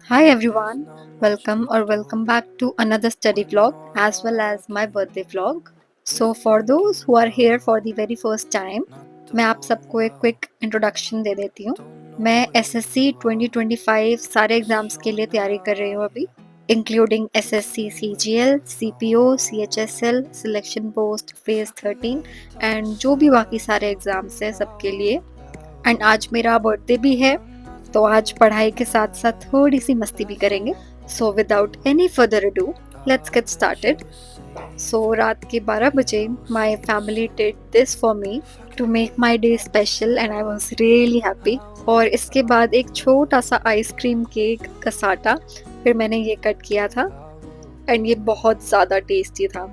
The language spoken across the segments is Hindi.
Hi everyone, welcome back to another study vlog as well as my birthday vlog. So for those who are here for the very first time, मैं आप सबको एक क्विक इंट्रोडक्शन दे देती हूँ। मैं एसएससी 2025 सारे एग्जाम्स के लिए तैयारी कर रही हूँ अभी, including SSC CGL, CPO, CHSL, selection post, phase 13 and जो भी बाकी सारे एग्जाम्स हैं सबके लिए। एंड आज मेरा बर्थडे भी है, तो आज पढ़ाई के साथ साथ थोड़ी सी मस्ती भी करेंगे। So without any further ado, let's get started. So रात के 12 बजे my family did this for me to make my day special and I was really happy. और इसके बाद एक छोटा सा आइसक्रीम केक का साटा फिर मैंने ये कट किया था एंड ये बहुत ज़्यादा टेस्टी था,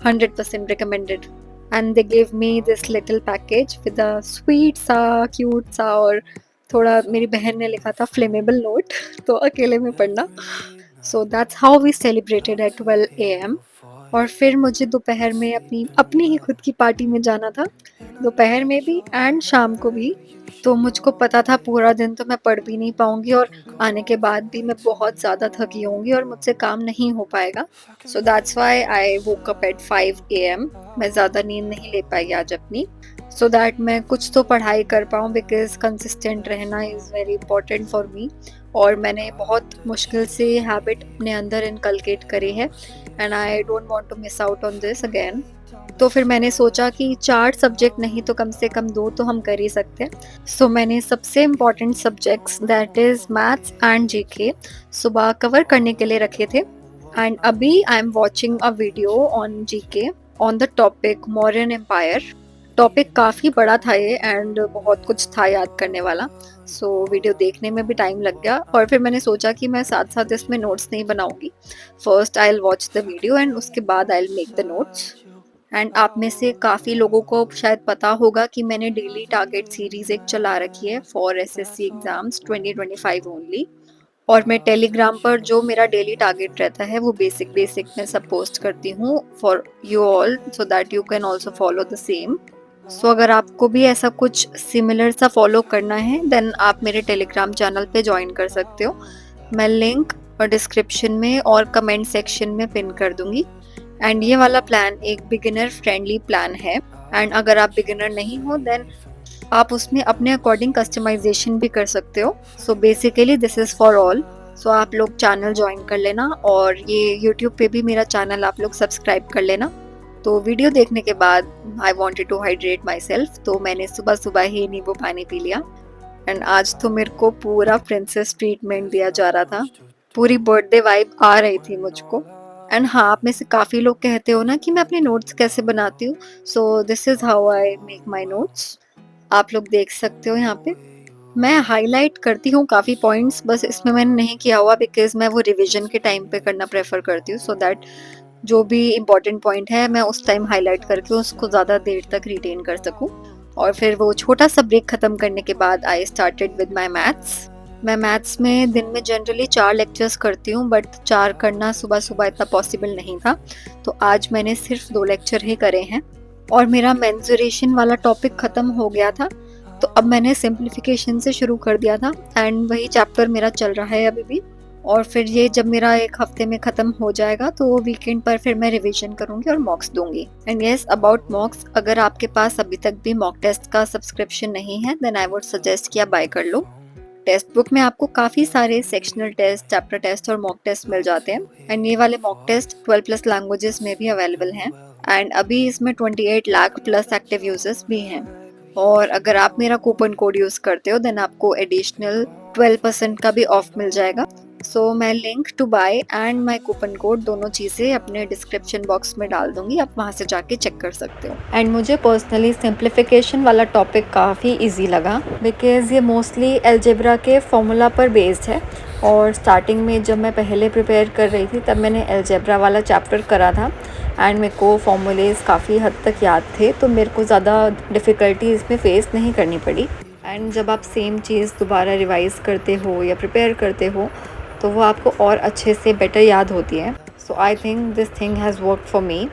100% recommended. And they give me this little package with a sweet सा क्यूट सा और थोड़ा मेरी बहन ने लिखा था फ्लेमेबल नोट तो अकेले में पढ़ना। So that's how we celebrated at 12 AM। और फिर मुझे दोपहर में अपनी अपनी ही खुद की पार्टी में जाना था, दोपहर में भी एंड शाम को भी। तो मुझको पता था पूरा दिन तो मैं पढ़ भी नहीं पाऊंगी और आने के बाद भी मैं बहुत ज़्यादा थकी होंगी और मुझसे काम नहीं हो पाएगा। So that's why I woke up at 5 AM। मैं ज़्यादा नींद नहीं ले पाई आज अपनी, सो दैट मैं कुछ तो पढ़ाई कर पाऊँ, बिकॉज कंसिस्टेंट रहना is very important for me. और मैंने बहुत मुश्किल से हैबिट अपने अंदर इनकलकेट करी है and I don't want to miss out on this again. तो फिर मैंने सोचा कि 4 सब्जेक्ट नहीं तो कम से कम 2 तो हम कर ही सकते हैं। सो मैंने सबसे important subjects that is maths and GK सुबह कवर करने के लिए रखे थे। एंड अभी I am watching a video on GK on the topic Mauryan empire. Topic काफ़ी बड़ा था ये एंड बहुत कुछ था याद करने वाला। सो वीडियो देखने में भी टाइम लग गया और फिर मैंने सोचा कि मैं साथ साथ इसमें नोट्स नहीं बनाऊंगी। First I will watch the video and उसके बाद I will make the notes. And आप में से काफ़ी लोगों को शायद पता होगा कि मैंने डेली टारगेट सीरीज़ एक चला रखी है फॉर एसएससी एग्ज़ाम्स 2025 ओनली। और मैं टेलीग्राम पर जो मेरा डेली टारगेट रहता है वो बेसिक बेसिक मैं सब पोस्ट करती हूँ for you all, so that you can also follow the same. So अगर आपको भी ऐसा कुछ सिमिलर सा फॉलो करना है देन आप मेरे टेलीग्राम चैनल पे ज्वाइन कर सकते हो। मैं लिंक और डिस्क्रिप्शन में और कमेंट सेक्शन में पिन कर दूंगी। एंड ये वाला प्लान एक बिगिनर फ्रेंडली प्लान है एंड अगर आप बिगिनर नहीं हो देन आप उसमें अपने अकॉर्डिंग कस्टमाइजेशन भी कर सकते हो। So basically this is for all. So आप लोग चैनल ज्वाइन कर लेना और ये यूट्यूब पे भी मेरा चैनल आप लोग सब्सक्राइब कर लेना। तो वीडियो देखने के बाद I wanted to hydrate my myself मैंने सुबह सुबह ही नींबू पानी पी लिया। एंड आज तो मेरे को पूरा प्रिंसेस ट्रीटमेंट दिया जा रहा था, पूरी बर्थडे वाइब आ रही थी मुझको। एंड हाँ, आप में से काफ़ी लोग कहते हो ना कि मैं अपने नोट्स कैसे बनाती हूँ। So this is how I make my notes. आप लोग देख सकते हो यहाँ पे मैं हाईलाइट करती हूँ काफ़ी पॉइंट्स, बस इसमें मैंने नहीं किया हुआ बिकॉज मैं वो रिवीजन के टाइम पे करना प्रेफर करती हूँ, सो दैट जो भी इम्पोर्टेंट पॉइंट है मैं उस टाइम हाईलाइट करके उसको ज़्यादा देर तक रिटेन कर सकूँ। और फिर वो छोटा सा ब्रेक ख़त्म करने के बाद I started with my maths. मैं मैथ्स में दिन में जनरली 4 लेक्चर्स करती हूँ, बट 4 करना सुबह सुबह इतना पॉसिबल नहीं था, तो आज मैंने सिर्फ 2 लेक्चर ही करे हैं। और मेरा मेंसुरेशन वाला टॉपिक ख़त्म हो गया था, तो अब मैंने सिंप्लीफिकेशन से शुरू कर दिया था एंड वही चैप्टर मेरा चल रहा है अभी भी। और फिर ये जब मेरा 1 हफ्ते में ख़त्म हो जाएगा तो वीकेंड पर फिर मैं रिवीजन करूँगी और मॉक्स दूंगी। एंड येस, अबाउट मॉक्स, अगर आपके पास अभी तक भी मॉक टेस्ट का सब्सक्रिप्शन नहीं है देन आई वुड सजेस्ट कि आप बाय कर लो। टेस्ट बुक में आपको काफ़ी सारे सेक्शनल टेस्ट, चैप्टर टेस्ट और मॉक टेस्ट मिल जाते हैं। एंड ये वाले मॉक टेस्ट 12+ लैंग्वेजेस में भी अवेलेबल हैं एंड अभी इसमें 28 लाख प्लस एक्टिव यूजर्स भी हैं। और अगर आप मेरा कूपन कोड यूज़ करते हो देन आपको एडिशनल 12% का भी ऑफ मिल जाएगा। सो मैं link to buy and my coupon code दोनों चीज़ें अपने डिस्क्रिप्शन बॉक्स में डाल दूंगी, आप वहाँ से जाके चेक कर सकते हो। एंड मुझे पर्सनली सिंप्लीफिकेशन वाला टॉपिक काफ़ी इजी लगा बिकॉज़ ये मोस्टली अलजेब्रा के फॉर्मूला पर बेस्ड है। और स्टार्टिंग में जब मैं पहले प्रिपेयर कर रही थी तब मैंने अलजेब्रा वाला चैप्टर करा था एंड मेरे को फॉर्मूलेज काफ़ी हद तक याद थे, तो मेरे को ज़्यादा डिफ़िकल्टी इसमें फ़ेस नहीं करनी पड़ी। एंड जब आप सेम चीज़ दोबारा रिवाइज़ करते हो या प्रिपेयर करते हो तो वो आपको और अच्छे से बेटर याद होती है। So I think this thing has work for me.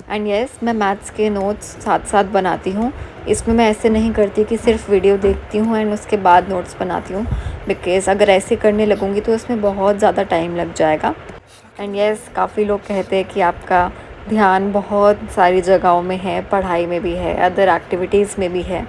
And yes, मैं मैथ्स के नोट्स साथ साथ बनाती हूँ। इसमें मैं ऐसे नहीं करती कि सिर्फ वीडियो देखती हूँ एंड उसके बाद नोट्स बनाती हूँ, बिकॉज़ अगर ऐसे करने लगूँगी तो उसमें बहुत ज़्यादा टाइम लग जाएगा। एंड यस, काफ़ी लोग कहते हैं कि आपका ध्यान बहुत सारी जगहों में है, पढ़ाई में भी है, अदर एक्टिविटीज़ में भी है।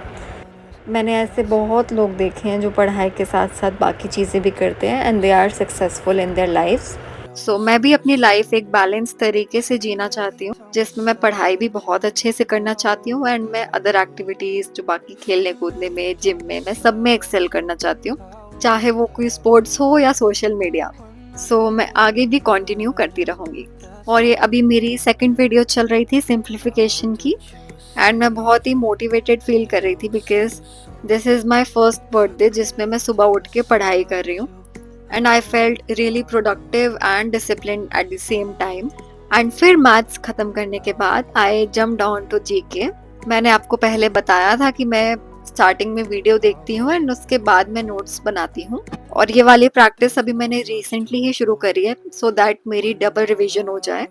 मैंने ऐसे बहुत लोग देखे हैं जो पढ़ाई के साथ साथ बाकी चीज़ें भी करते हैं and they are successful in their lifes. So मैं भी अपनी लाइफ एक बैलेंस तरीके से जीना चाहती हूँ, जिसमें मैं पढ़ाई भी बहुत अच्छे से करना चाहती हूँ एंड मैं अदर एक्टिविटीज़ जो बाकी खेलने कूदने में, जिम में, मैं सब में एक्सेल करना चाहती हूँ, चाहे वो कोई स्पोर्ट्स हो या सोशल मीडिया। सो मैं आगे भी कंटिन्यू करती रहूँगी। और ये अभी मेरी सेकंड वीडियो चल रही थी सिंप्लीफिकेशन की, एंड मैं बहुत ही मोटिवेटेड फील कर रही थी because this is my first birthday जिसमें मैं सुबह उठ के पढ़ाई कर रही हूँ, and I felt really productive and discipline at the same time. एंड फिर मैथ्स ख़त्म करने के बाद I jump down to GK. मैंने आपको पहले बताया था कि मैं स्टार्टिंग में वीडियो देखती हूँ एंड उसके बाद मैं नोट्स बनाती हूँ, और ये वाली प्रैक्टिस अभी मैंने रिसेंटली ही शुरू करी है सो दैट मेरी डबल रिवीजन हो जाए।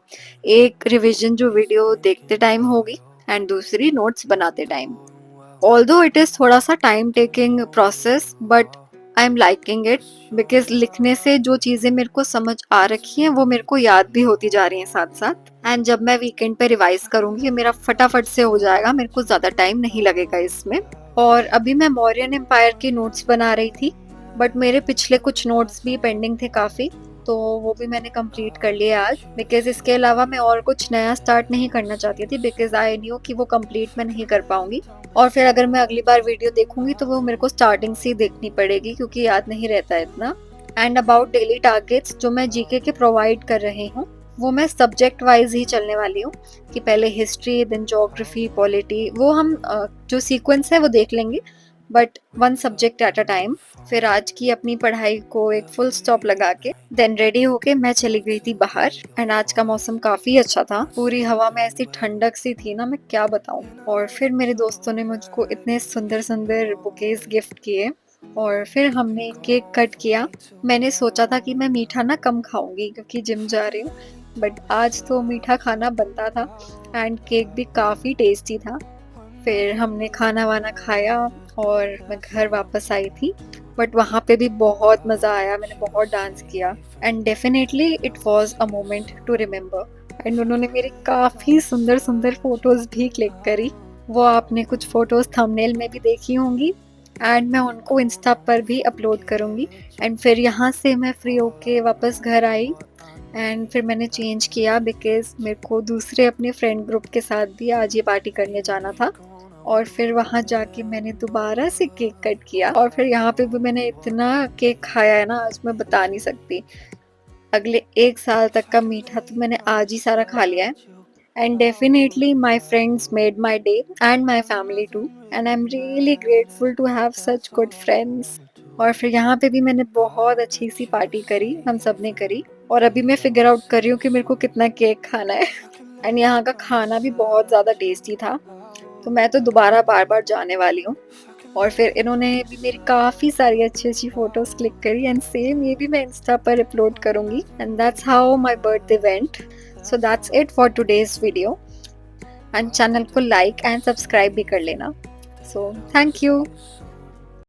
एक रिवीजन जो वीडियो देखते टाइम होगी एंड दूसरी नोट्स बनाते टाइम। ऑल्दो इट इज़ थोड़ा सा time taking process, but I am liking it because लिखने से जो चीज़ें मेरे को समझ आ रखी हैं वो मेरे को याद भी होती जा रही हैं साथ साथ। एंड जब मैं वीकेंड पे रिवाइज करूंगी ये मेरा फटाफट से हो जाएगा, मेरे को ज़्यादा टाइम नहीं लगेगा इसमें। और अभी मैं मौर्यन एम्पायर की नोट्स बना रही थी, बट मेरे पिछले कुछ नोट्स भी पेंडिंग थे काफ़ी, तो वो भी मैंने कंप्लीट कर लिए आज। बिकॉज इसके अलावा मैं और कुछ नया स्टार्ट नहीं करना चाहती थी बिकॉज आई न्यू कि वो कंप्लीट मैं नहीं कर पाऊंगी, और फिर अगर मैं अगली बार वीडियो देखूंगी तो वो मेरे को स्टार्टिंग से ही देखनी पड़ेगी क्योंकि याद नहीं रहता है इतना। एंड अबाउट डेली टारगेट्स जो मैं जीके के प्रोवाइड कर रही हूँ वो मैं सब्जेक्ट वाइज ही चलने वाली हूँ कि पहले हिस्ट्री देन ज्योग्राफी पॉलिटी, वो हम जो सीक्वेंस है वो देख लेंगे, but one subject at a time. फिर आज की अपनी पढ़ाई को एक फुल स्टॉप लगा के देन रेडी होके मैं चली गई थी बाहर। एंड आज का मौसम काफी अच्छा था, पूरी हवा में ऐसी ठंडक सी थी ना, मैं क्या बताऊं। और फिर मेरे दोस्तों ने मुझको इतने सुंदर सुंदर बुकेज गिफ्ट किए, और फिर हमने केक कट किया। मैंने सोचा था कि मैं मीठा ना कम खाऊंगी क्योंकि जिम जा रही हूँ, बट आज तो मीठा खाना बनता था एंड केक भी काफ़ी टेस्टी था। फिर हमने खाना वाना खाया और मैं घर वापस आई थी, बट वहाँ पे भी बहुत मज़ा आया, मैंने बहुत डांस किया and definitely it was a moment to remember. एंड उन्होंने मेरी काफ़ी सुंदर सुंदर फोटोज़ भी क्लिक करी, वो आपने कुछ फ़ोटोज़ थंबनेल में भी देखी होंगी एंड मैं उनको इंस्टा पर भी अपलोड करूँगी। एंड फिर यहाँ से मैं फ्री होके वापस घर आई एंड फिर मैंने चेंज किया बिकॉज़ मेरे को दूसरे अपने फ्रेंड ग्रुप के साथ भी आज ये पार्टी करने जाना था। और फिर वहाँ जाके मैंने दोबारा से केक कट किया, और फिर यहाँ पे भी मैंने इतना केक खाया है ना, आज मैं बता नहीं सकती। अगले 1 साल तक का मीठा तो मैंने आज ही सारा खा लिया है। And definitely my friends made my day and my family too, and I am really grateful to have such good friends. और फिर यहाँ पे भी मैंने बहुत अच्छी सी पार्टी करी, हम सब ने करी, और अभी मैं फिगर आउट कर रही हूँ कि मेरे को कितना केक खाना है। एंड यहाँ का खाना भी बहुत ज़्यादा टेस्टी था, तो मैं तो दोबारा बार-बार जाने वाली हूँ। और फिर इन्होंने भी मेरी काफ़ी सारी अच्छी-अच्छी फ़ोटोज़ क्लिक करी एंड सेम ये भी मैं इंस्टा पर अपलोड करूँगी। And that's how my birthday went. So that's it for today's video, and channel को लाइक एंड सब्सक्राइब भी कर लेना। So thank you.